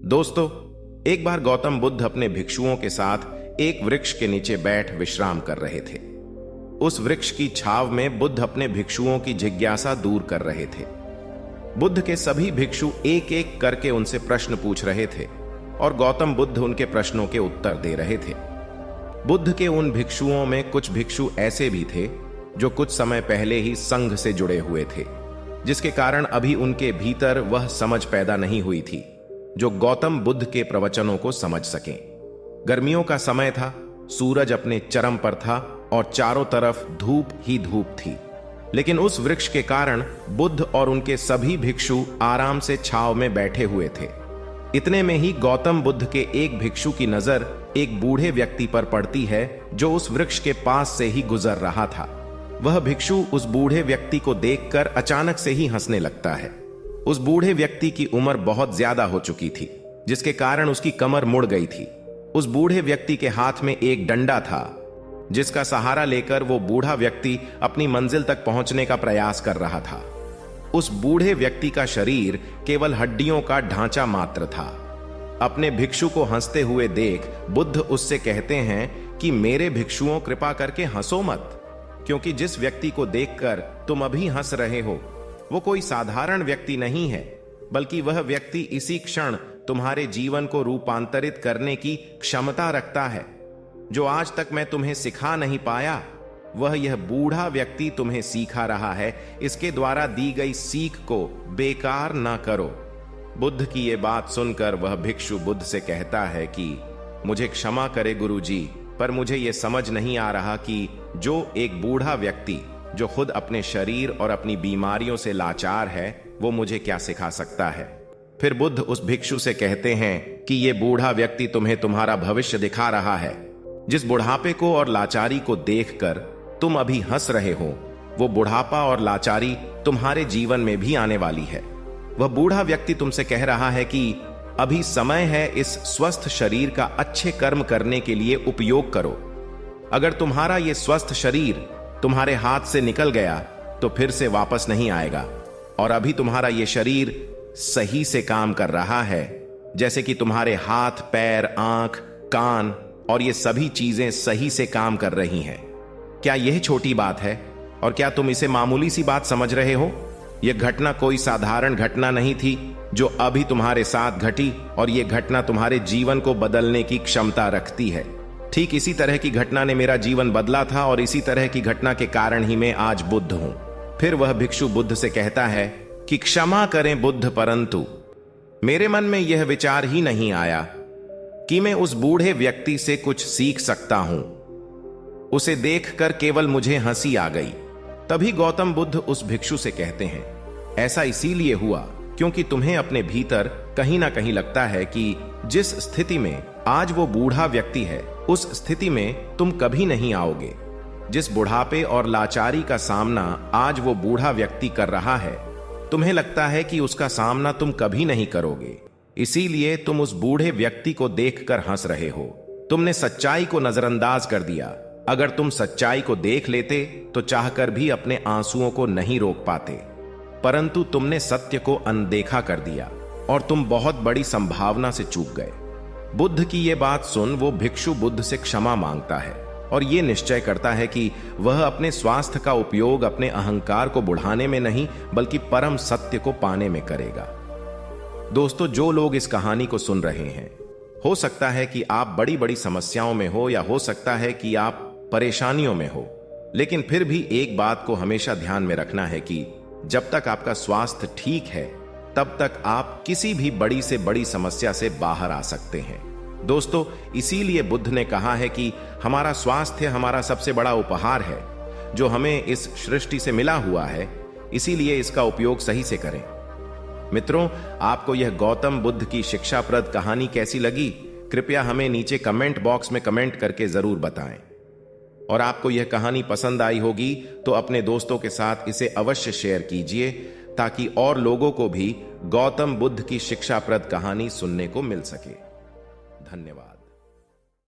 दोस्तों, एक बार गौतम बुद्ध अपने भिक्षुओं के साथ एक वृक्ष के नीचे बैठ विश्राम कर रहे थे। उस वृक्ष की छाव में बुद्ध अपने भिक्षुओं की जिज्ञासा दूर कर रहे थे। बुद्ध के सभी भिक्षु एक एक करके उनसे प्रश्न पूछ रहे थे और गौतम बुद्ध उनके प्रश्नों के उत्तर दे रहे थे। बुद्ध के उन भिक्षुओं में कुछ भिक्षु ऐसे भी थे जो कुछ समय पहले ही संघ से जुड़े हुए थे, जिसके कारण अभी उनके भीतर वह समझ पैदा नहीं हुई थी जो गौतम बुद्ध के प्रवचनों को समझ सकें। गर्मियों का समय था, सूरज अपने चरम पर था और चारों तरफ धूप ही धूप थी, लेकिन उस वृक्ष के कारण बुद्ध और उनके सभी भिक्षु आराम से छाव में बैठे हुए थे। इतने में ही गौतम बुद्ध के एक भिक्षु की नजर एक बूढ़े व्यक्ति पर पड़ती है जो उस वृक्ष के पास से ही गुजर रहा था। वह भिक्षु उस बूढ़े व्यक्ति को देखकर अचानक से ही हंसने लगता है। उस बूढ़े व्यक्ति की उम्र बहुत ज्यादा हो चुकी थी, जिसके कारण उसकी कमर मुड़ गई थी। उस बूढ़े व्यक्ति के हाथ में एक डंडा था, जिसका सहारा लेकर वो बूढ़ा व्यक्ति अपनी मंजिल तक पहुंचने का प्रयास कर रहा था। उस बूढ़े व्यक्ति का शरीर केवल हड्डियों का ढांचा मात्र था। अपने भिक्षु को हंसते हुए देख बुद्ध उससे कहते हैं कि मेरे भिक्षुओं, कृपा करके हंसो मत, क्योंकि जिस व्यक्ति को देखकर तुम अभी हंस रहे हो वो कोई साधारण व्यक्ति नहीं है, बल्कि वह व्यक्ति इसी क्षण तुम्हारे जीवन को रूपांतरित करने की क्षमता रखता है। जो आज तक मैं तुम्हें सिखा नहीं पाया, वह यह बूढ़ा व्यक्ति तुम्हें सिखा रहा है। इसके द्वारा दी गई सीख को बेकार ना करो। बुद्ध की ये बात सुनकर वह भिक्षु बुद्ध से कहता है कि मुझे क्षमा करे गुरुजी, पर मुझे यह समझ नहीं आ रहा कि जो एक बूढ़ा व्यक्ति जो खुद अपने शरीर और अपनी बीमारियों से लाचार है, वो मुझे क्या सिखा सकता है। फिर बुद्ध उस भिक्षु से कहते हैं कि ये बूढ़ा व्यक्ति तुम्हें तुम्हारा भविष्य दिखा रहा है। जिस बुढ़ापे को और लाचारी को देखकर तुम अभी हंस रहे हो, वो बुढ़ापा और लाचारी तुम्हारे जीवन में भी आने वाली है। वह बूढ़ा व्यक्ति तुमसे कह रहा है कि अभी समय है इस स्वस्थ शरीर का अच्छे कर्म करने के लिए उपयोग करो। अगर तुम्हारा ये स्वस्थ शरीर तुम्हारे हाथ से निकल गया तो फिर से वापस नहीं आएगा, और अभी तुम्हारा ये शरीर सही से काम कर रहा है, जैसे कि तुम्हारे हाथ, पैर, आंख, कान और ये सभी चीजें सही से काम कर रही हैं। क्या यह छोटी बात है? और क्या तुम इसे मामूली सी बात समझ रहे हो? यह घटना कोई साधारण घटना नहीं थी जो अभी तुम्हारे साथ घटी, और यह घटना तुम्हारे जीवन को बदलने की क्षमता रखती है। ठीक इसी तरह की घटना ने मेरा जीवन बदला था, और इसी तरह की घटना के कारण ही मैं आज बुद्ध हूं। फिर वह भिक्षु बुद्ध से कहता है कि क्षमा करें बुद्ध, परंतु मेरे मन में यह विचार ही नहीं आया कि मैं उस बूढ़े व्यक्ति से कुछ सीख सकता हूं। उसे देखकर केवल मुझे हंसी आ गई। तभी गौतम बुद्ध उस भिक्षु से कहते हैं, ऐसा इसीलिए हुआ क्योंकि तुम्हें अपने भीतर कहीं ना कहीं लगता है कि जिस स्थिति में आज वो बूढ़ा व्यक्ति है, उस स्थिति में तुम कभी नहीं आओगे। जिस बुढ़ापे और लाचारी का सामना आज वो बूढ़ा व्यक्ति कर रहा है, तुम्हें लगता है कि उसका सामना तुम कभी नहीं करोगे। इसीलिए तुम उस बूढ़े व्यक्ति को देखकर हंस रहे हो। तुमने सच्चाई को नजरअंदाज कर दिया। अगर तुम सच्चाई को देख लेते तो चाहकर भी अपने आंसुओं को नहीं रोक पाते, परंतु तुमने सत्य को अनदेखा कर दिया और तुम बहुत बड़ी संभावना से चूक गए। बुद्ध की यह बात सुन वो भिक्षु बुद्ध से क्षमा मांगता है और यह निश्चय करता है कि वह अपने स्वास्थ्य का उपयोग अपने अहंकार को बढ़ाने में नहीं, बल्कि परम सत्य को पाने में करेगा। दोस्तों, जो लोग इस कहानी को सुन रहे हैं, हो सकता है कि आप बड़ी बड़ी समस्याओं में हो, या हो सकता है कि आप परेशानियों में हो, लेकिन फिर भी एक बात को हमेशा ध्यान में रखना है कि जब तक आपका स्वास्थ्य ठीक है, तब तक आप किसी भी बड़ी से बड़ी समस्या से बाहर आ सकते हैं। दोस्तों, इसीलिए बुद्ध ने कहा है कि हमारा स्वास्थ्य हमारा सबसे बड़ा उपहार है जो हमें इस सृष्टि से मिला हुआ है, इसीलिए इसका उपयोग सही से करें। मित्रों, आपको यह गौतम बुद्ध की शिक्षाप्रद कहानी कैसी लगी? कृपया हमें नीचे कमेंट बॉक्स में कमेंट करके जरूर बताएं। और आपको यह कहानी पसंद आई होगी तो अपने दोस्तों के साथ इसे अवश्य शेयर कीजिए, ताकि और लोगों को भी गौतम बुद्ध की शिक्षाप्रद कहानी सुनने को मिल सके। धन्यवाद।